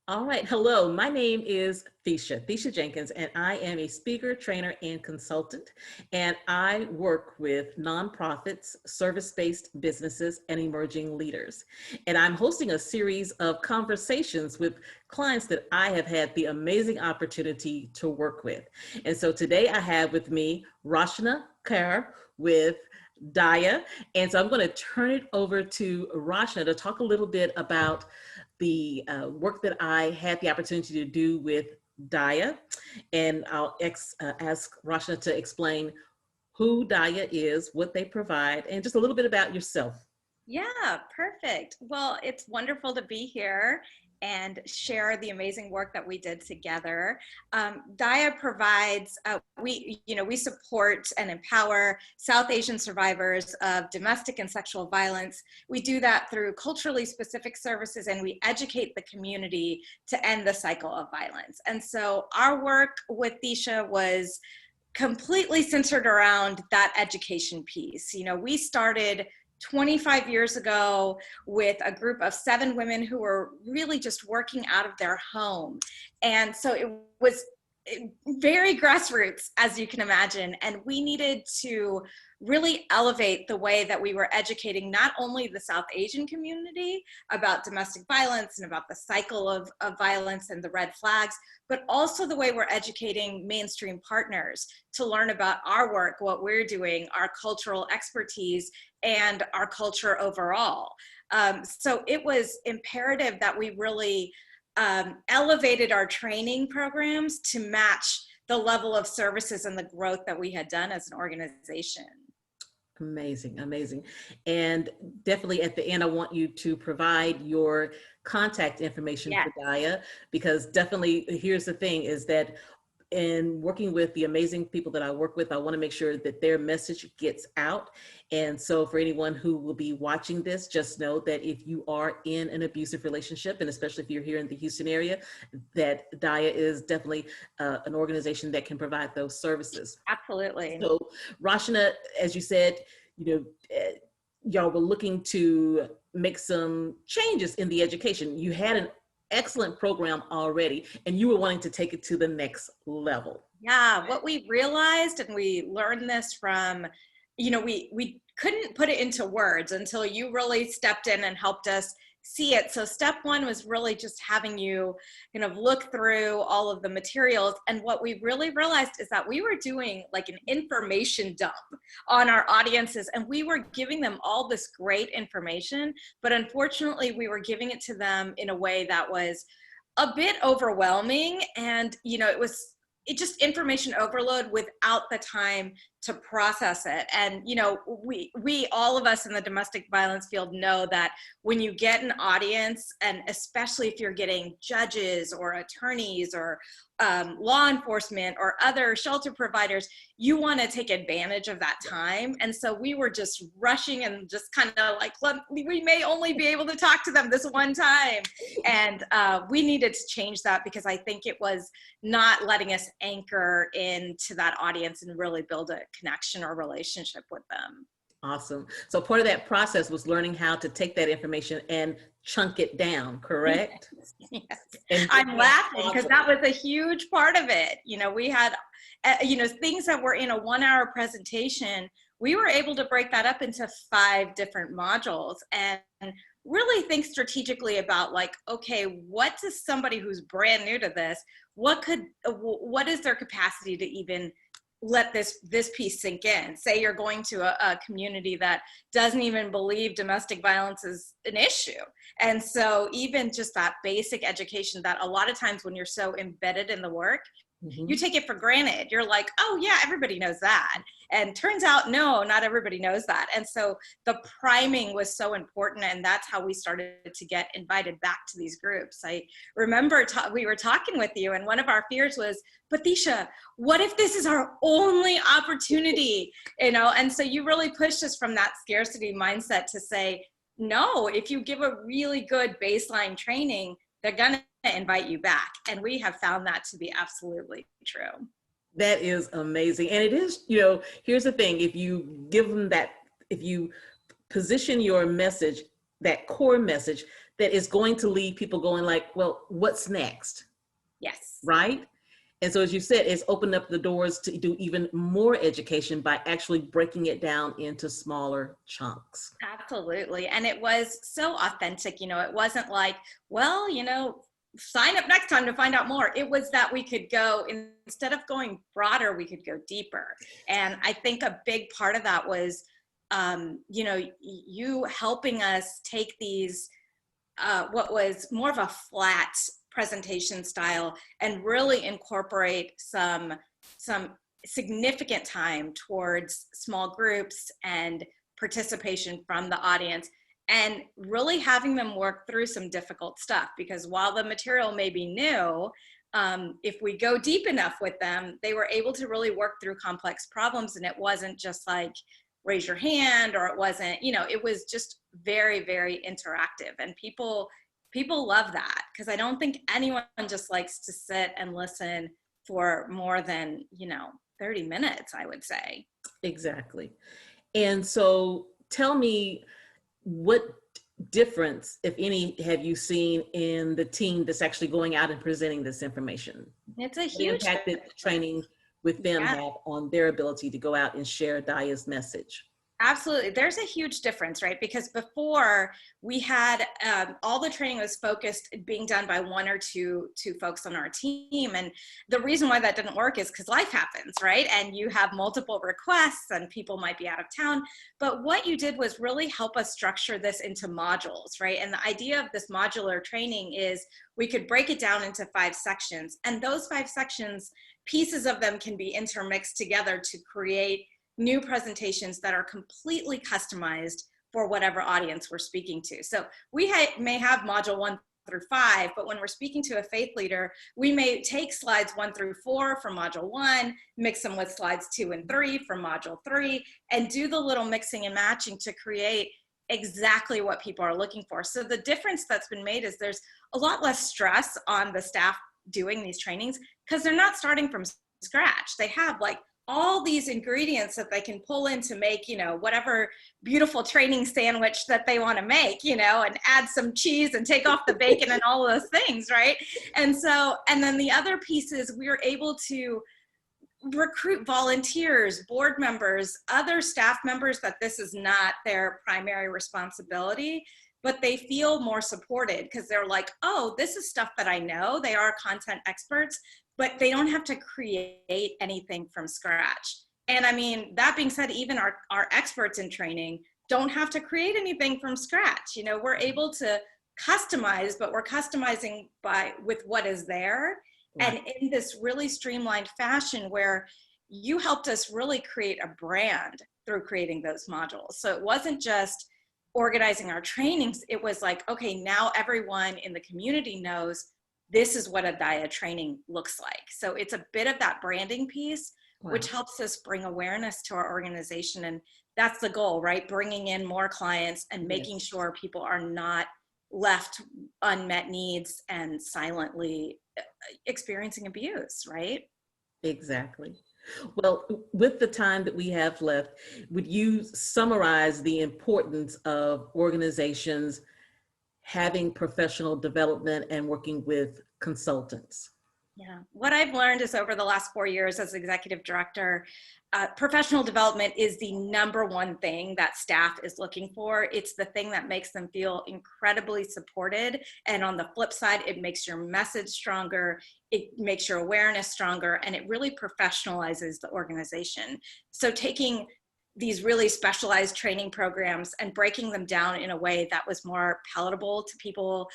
All right. Hello, my name is Thesha Jenkins, and I am a speaker, trainer, and consultant. And I work with nonprofits, service-based businesses, and emerging leaders. And I'm hosting a series of conversations with clients that I have had the amazing opportunity to work with. And so today I have with me Rachna Khare with Daya. And so I'm going to turn it over to Rachna to talk a little bit about the work that I had the opportunity to do with Daya. And I'll ask Rachna to explain who Daya is, what they provide, and just a little bit about yourself. Yeah, perfect. Well, it's wonderful to be here and share the amazing work that we did together. Daya provides, we support and empower South Asian survivors of domestic and sexual violence. We do that through culturally specific services, and we educate the community to end the cycle of violence. And so our work with Disha was completely centered around that education piece. We started 25 years ago with a group of 7 women who were really just working out of their home. And so it was very grassroots, as you can imagine. And we needed to really elevate the way that we were educating not only the South Asian community about domestic violence and about the cycle of violence and the red flags, but also the way we're educating mainstream partners to learn about our work, what we're doing, our cultural expertise, and our culture overall. So it was imperative that we really elevated our training programs to match the level of services and the growth that we had done as an organization. Amazing, amazing. And definitely at the end, I want you to provide your contact information Yeah. for Daya, because definitely here's the thing is that in working with the amazing people that I work with, I want to make sure that their message gets out. And so for anyone who will be watching this, just know that if you are in an abusive relationship, and especially if you're here in the Houston area, that Daya is definitely an organization that can provide those services. Absolutely. So Rachna, as you said, y'all were looking to make some changes in the education. You had an excellent program already, and you were wanting to take it to the next level. Yeah, what we realized, and we learned this from, we couldn't put it into words until you really stepped in and helped us see it. So step one was really just having you kind of look through all of the materials. And what we really realized is that we were doing like an information dump on our audiences, and we were giving them all this great information, but unfortunately we were giving it to them in a way that was a bit overwhelming. And it just information overload without the time to process it. And we all of us in the domestic violence field know that when you get an audience, and especially if you're getting judges or attorneys or law enforcement or other shelter providers, you want to take advantage of that time. And so we were just rushing and just kind of like, we may only be able to talk to them this one time. And we needed to change that, because I think it was not letting us anchor into that audience and really build a connection or relationship with them. Awesome. So part of that process was learning how to take that information and chunk it down, correct? Yes. And I'm laughing because that was a huge part of it. We had, things that were in a 1-hour presentation, we were able to break that up into 5 different modules and really think strategically about, like, okay, what does somebody who's brand new to this, what is their capacity to even let this piece sink in? Say you're going to a community that doesn't even believe domestic violence is an issue. And so even just that basic education that a lot of times when you're so embedded in the work, you take it for granted. You're like, oh yeah, everybody knows that. And turns out, no, not everybody knows that. And so the priming was so important. And that's how we started to get invited back to these groups. I remember we were talking with you, and one of our fears was, but Disha, what if this is our only opportunity? And so you really pushed us from that scarcity mindset to say, no, if you give a really good baseline training, they're gonna invite you back. And we have found that to be absolutely true. that is amazing. And it is, here's the thing, if you give them that, if you position your message, that core message that is going to leave people going like, well, what's next? Yes. Right? And so, as you said, it's opened up the doors to do even more education by actually breaking it down into smaller chunks. Absolutely. And it was so authentic. It wasn't like, well, sign up next time to find out more. It was that we could go, instead of going broader, we could go deeper. And I think a big part of that was, you helping us take these, what was more of a flat presentation style, and really incorporate some significant time towards small groups and participation from the audience, and really having them work through some difficult stuff. Because while the material may be new, if we go deep enough with them, they were able to really work through complex problems. And it wasn't just like raise your hand, or it wasn't, it was just very, very interactive. And people love that, because I don't think anyone just likes to sit and listen for more than 30 minutes, I would say. Exactly. And so tell me, what difference, if any, have you seen in the team that's actually going out and presenting this information? It's a What huge impact did training with them yeah. have on their ability to go out and share Daya's message? Absolutely. There's a huge difference, right? Because before, we had all the training was focused being done by one or two folks on our team. And the reason why that didn't work is because life happens, right? And you have multiple requests and people might be out of town. But what you did was really help us structure this into modules, right? And the idea of this modular training is we could break it down into 5 sections. And those 5 sections, pieces of them can be intermixed together to create new presentations that are completely customized for whatever audience we're speaking to. So we may have module 1 through 5, but when we're speaking to a faith leader, we may take slides 1 through 4 from module 1, mix them with slides 2 and 3 from module 3, and do the little mixing and matching to create exactly what people are looking for. So the difference that's been made is there's a lot less stress on the staff doing these trainings, because they're not starting from scratch. They have like all these ingredients that they can pull in to make, whatever beautiful training sandwich that they want to make, and add some cheese and take off the bacon and all of those things, right? And then the other piece is we were able to recruit volunteers, board members, other staff members that this is not their primary responsibility, but they feel more supported because they're like, oh, this is stuff that I know. They are content experts, but they don't have to create anything from scratch. And I mean, that being said, even our experts in training don't have to create anything from scratch. We're able to customize, but we're customizing with what is there. Right. And in this really streamlined fashion where you helped us really create a brand through creating those modules. So it wasn't just organizing our trainings. It was like, okay, now everyone in the community knows this is what a Daya training looks like. So it's a bit of that branding piece, wow, which helps us bring awareness to our organization. And that's the goal, right? Bringing in more clients and making sure people are not left unmet needs and silently experiencing abuse, right? Exactly. Well, with the time that we have left, would you summarize the importance of organizations having professional development and working with consultants? Yeah, what I've learned is over the last 4 years as executive director, professional development is the #1 thing that staff is looking for. It's the thing that makes them feel incredibly supported. And on the flip side, it makes your message stronger, it makes your awareness stronger, and it really professionalizes the organization. So taking these really specialized training programs and breaking them down in a way that was more palatable to people,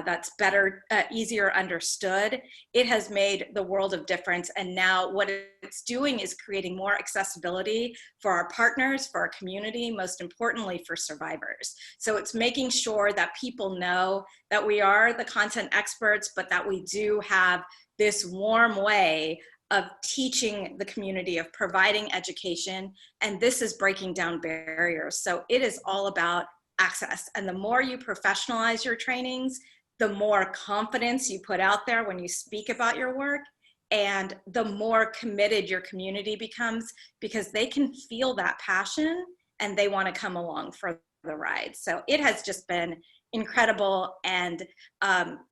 that's better, easier understood, it has made the world of difference. And now what it's doing is creating more accessibility for our partners, for our community, most importantly for survivors. So it's making sure that people know that we are the content experts, but that we do have this warm way of teaching the community, of providing education, and this is breaking down barriers. So it is all about access. And the more you professionalize your trainings, the more confidence you put out there when you speak about your work, and the more committed your community becomes, because they can feel that passion and they want to come along for the ride. So it has just been incredible and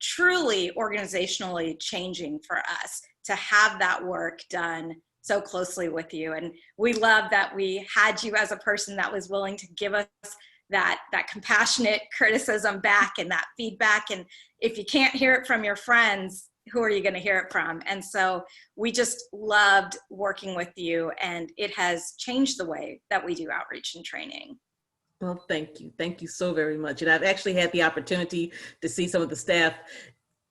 truly organizationally changing for us to have that work done so closely with you. And we love that we had you as a person that was willing to give us that compassionate criticism back and that feedback. And if you can't hear it from your friends, who are you going to hear it from? And so we just loved working with you, and it has changed the way that we do outreach and training. Well, thank you. Thank you so very much. And I've actually had the opportunity to see some of the staff,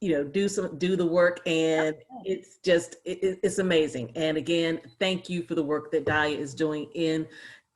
do the work, and it's just, it's amazing. And again, thank you for the work that Daya is doing in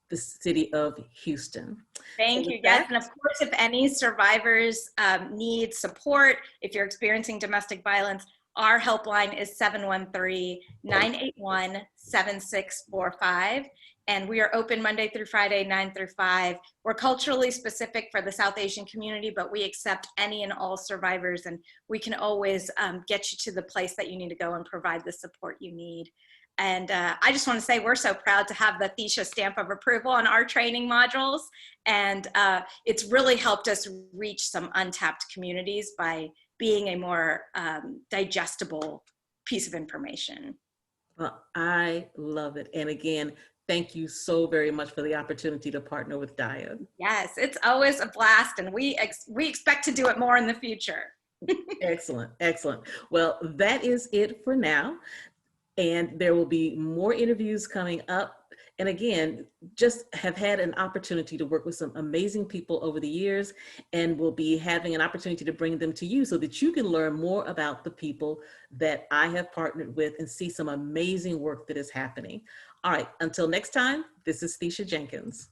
the city of Houston. So Thank with you. Yes. that, And of course, if any survivors need support, if you're experiencing domestic violence, our helpline is 713-981-7645. And we are open Monday through Friday, 9 through 5. We're culturally specific for the South Asian community, but we accept any and all survivors, and we can always get you to the place that you need to go and provide the support you need. And I just want to say we're so proud to have the Thisha stamp of approval on our training modules. And it's really helped us reach some untapped communities by being a more digestible piece of information. well, I love it. And again, thank you so very much for the opportunity to partner with Daya. Yes, it's always a blast, and we expect to do it more in the future. Excellent, excellent. Well, that is it for now. And there will be more interviews coming up. And again, just have had an opportunity to work with some amazing people over the years, and we'll be having an opportunity to bring them to you so that you can learn more about the people that I have partnered with and see some amazing work that is happening. All right, until next time, this is Thisha Jenkins.